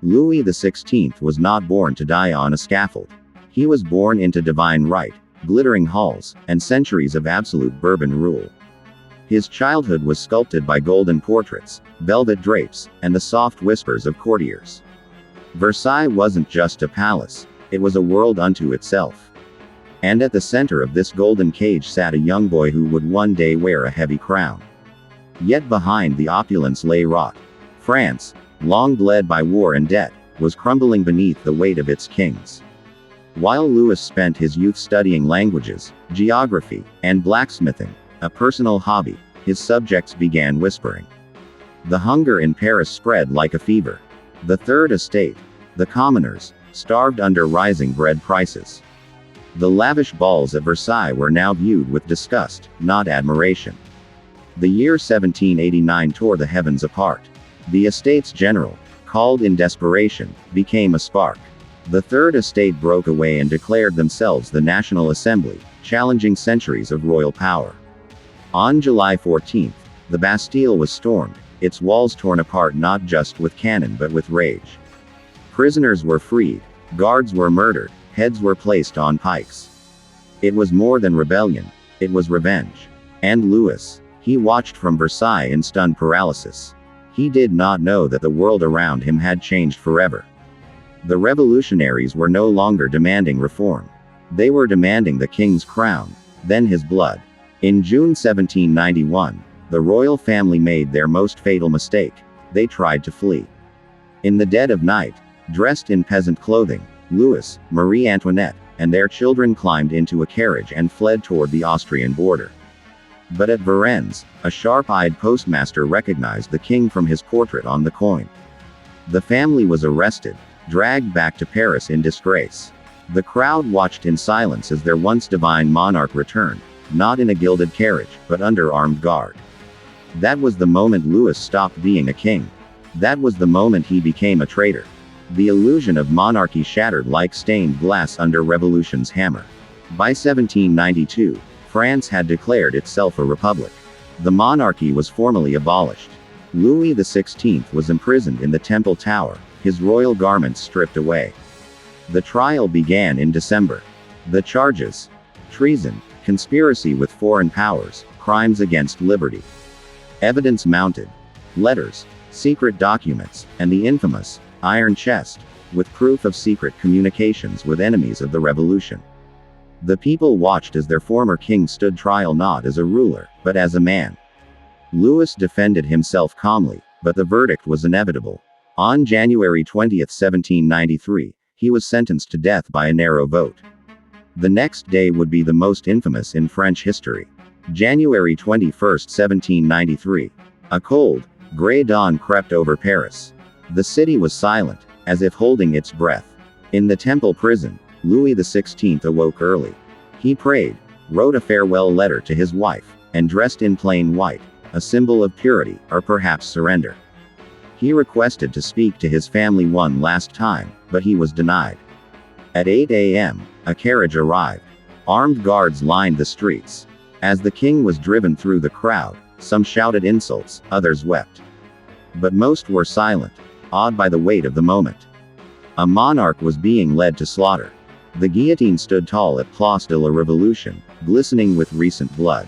Louis XVI was not born to die on a scaffold. He was born into divine right, glittering halls, and centuries of absolute Bourbon rule. His childhood was sculpted by golden portraits, velvet drapes, and the soft whispers of courtiers. Versailles wasn't just a palace, it was a world unto itself. And at the center of this golden cage sat a young boy who would one day wear a heavy crown. Yet behind the opulence lay rot. France, long bled by war and debt, was crumbling beneath the weight of its kings. While Louis spent his youth studying languages, geography, and blacksmithing, a personal hobby, his subjects began whispering. The hunger in Paris spread like a fever. The Third Estate, the commoners, starved under rising bread prices. The lavish balls at Versailles were now viewed with disgust, not admiration. The year 1789 tore the heavens apart. The Estates General, called in desperation, became a spark. The Third Estate broke away and declared themselves the National Assembly, challenging centuries of royal power. On July 14, the Bastille was stormed, its walls torn apart not just with cannon but with rage. Prisoners were freed, guards were murdered, heads were placed on pikes. It was more than rebellion, it was revenge. And Louis, he watched from Versailles in stunned paralysis. He did not know that the world around him had changed forever. The revolutionaries were no longer demanding reform. They were demanding the king's crown, then his blood. In June 1791, the royal family made their most fatal mistake. They tried to flee. In the dead of night, dressed in peasant clothing, Louis, Marie Antoinette, and their children climbed into a carriage and fled toward the Austrian border. But at Varennes, a sharp-eyed postmaster recognized the king from his portrait on the coin. The family was arrested, dragged back to Paris in disgrace. The crowd watched in silence as their once divine monarch returned, not in a gilded carriage, but under armed guard. That was the moment Louis stopped being a king. That was the moment he became a traitor. The illusion of monarchy shattered like stained glass under Revolution's hammer. By 1792, France had declared itself a republic. The monarchy was formally abolished. Louis XVI was imprisoned in the Temple Tower, his royal garments stripped away. The trial began in December. The charges: treason, conspiracy with foreign powers, crimes against liberty. Evidence mounted. Letters, secret documents, and the infamous iron chest, with proof of secret communications with enemies of the revolution. The people watched as their former king stood trial not as a ruler, but as a man. Louis defended himself calmly, but the verdict was inevitable. On January 20, 1793, he was sentenced to death by a narrow vote. The next day would be the most infamous in French history. January 21, 1793. A cold, gray dawn crept over Paris. The city was silent, as if holding its breath. In the Temple prison, Louis XVI awoke early. He prayed, wrote a farewell letter to his wife, and dressed in plain white, a symbol of purity, or perhaps surrender. He requested to speak to his family one last time, but he was denied. At 8 a.m., a carriage arrived. Armed guards lined the streets. As the king was driven through the crowd, some shouted insults, others wept. But most were silent, awed by the weight of the moment. A monarch was being led to slaughter. The guillotine stood tall at Place de la Révolution, glistening with recent blood.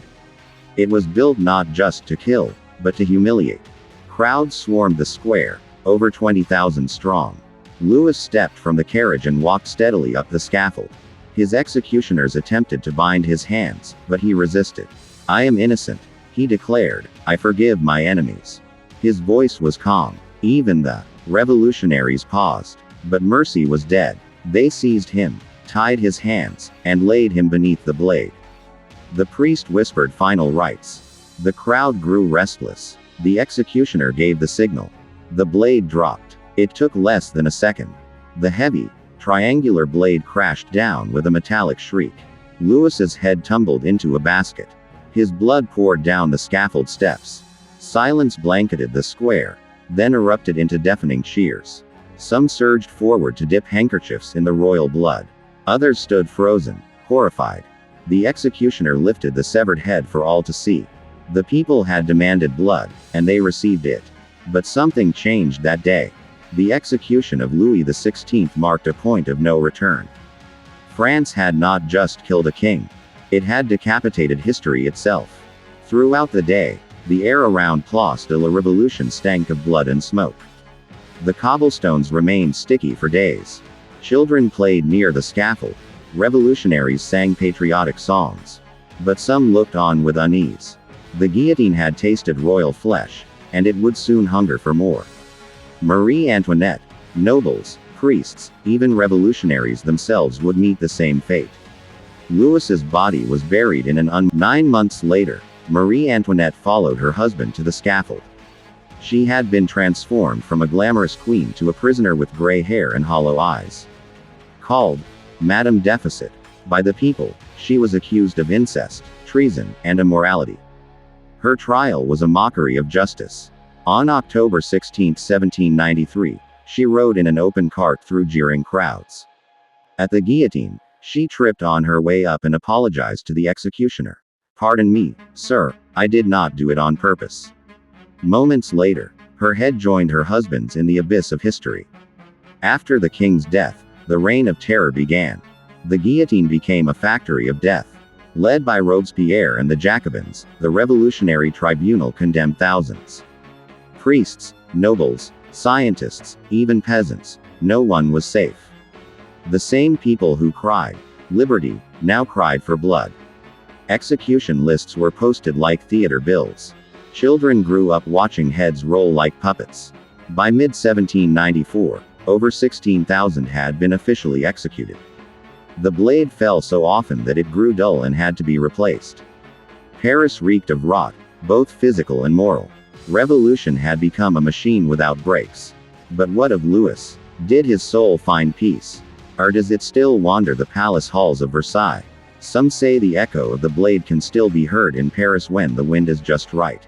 It was built not just to kill, but to humiliate. Crowds swarmed the square, over 20,000 strong. Louis stepped from the carriage and walked steadily up the scaffold. His executioners attempted to bind his hands, but he resisted. "I am innocent," he declared. "I forgive my enemies." His voice was calm. Even the revolutionaries paused. But mercy was dead. They seized him, tied his hands, and laid him beneath the blade. The priest whispered final rites. The crowd grew restless. The executioner gave the signal. The blade dropped. It took less than a second. The heavy, triangular blade crashed down with a metallic shriek. Louis's head tumbled into a basket. His blood poured down the scaffold steps. Silence blanketed the square, then erupted into deafening cheers. Some surged forward to dip handkerchiefs in the royal blood. Others stood frozen, horrified. The executioner lifted the severed head for all to see. The people had demanded blood, and they received it. But something changed that day. The execution of Louis XVI marked a point of no return. France had not just killed a king. It had decapitated history itself. Throughout the day, the air around Place de la Révolution stank of blood and smoke. The cobblestones remained sticky for days. Children played near the scaffold. Revolutionaries sang patriotic songs. But some looked on with unease. The guillotine had tasted royal flesh, and it would soon hunger for more. Marie Antoinette, nobles, priests, even revolutionaries themselves would meet the same fate. Louis's body was buried in an 9 months later, Marie Antoinette followed her husband to the scaffold. She had been transformed from a glamorous queen to a prisoner with gray hair and hollow eyes. Called Madame Deficit by the people, she was accused of incest, treason, and immorality. Her trial was a mockery of justice. On October 16, 1793, she rode in an open cart through jeering crowds. At the guillotine, she tripped on her way up and apologized to the executioner. "Pardon me, sir, I did not do it on purpose." Moments later, her head joined her husband's in the abyss of history. After the king's death, the reign of terror began. The guillotine became a factory of death. Led by Robespierre and the Jacobins, the revolutionary tribunal condemned thousands. Priests, nobles, scientists, even peasants, no one was safe. The same people who cried liberty now cried for blood. Execution lists were posted like theater bills. Children grew up watching heads roll like puppets. By mid-1794, over 16,000 had been officially executed. The blade fell so often that it grew dull and had to be replaced. Paris reeked of rot, both physical and moral. Revolution had become a machine without brakes. But what of Louis? Did his soul find peace? Or does it still wander the palace halls of Versailles? Some say the echo of the blade can still be heard in Paris when the wind is just right.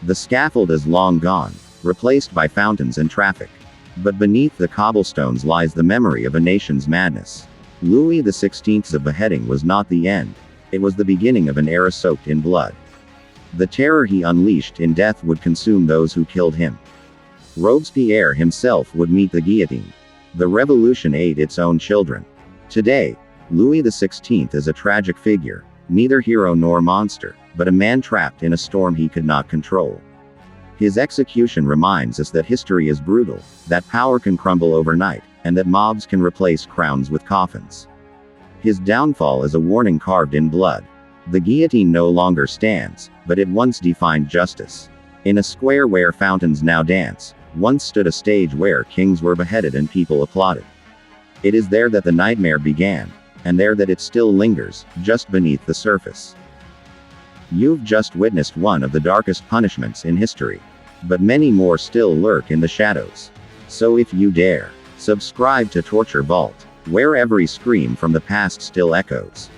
The scaffold is long gone, replaced by fountains and traffic. But beneath the cobblestones lies the memory of a nation's madness. Louis XVI's beheading was not the end. It was the beginning of an era soaked in blood. The terror he unleashed in death would consume those who killed him. Robespierre himself would meet the guillotine. The revolution ate its own children. Today, Louis XVI is a tragic figure, neither hero nor monster, but a man trapped in a storm he could not control. His execution reminds us that history is brutal, that power can crumble overnight, and that mobs can replace crowns with coffins. His downfall is a warning carved in blood. The guillotine no longer stands, but it once defined justice. In a square where fountains now dance, once stood a stage where kings were beheaded and people applauded. It is there that the nightmare began, and there that it still lingers, just beneath the surface. You've just witnessed one of the darkest punishments in history. But many more still lurk in the shadows. So if you dare, subscribe to Torture Vault, where every scream from the past still echoes.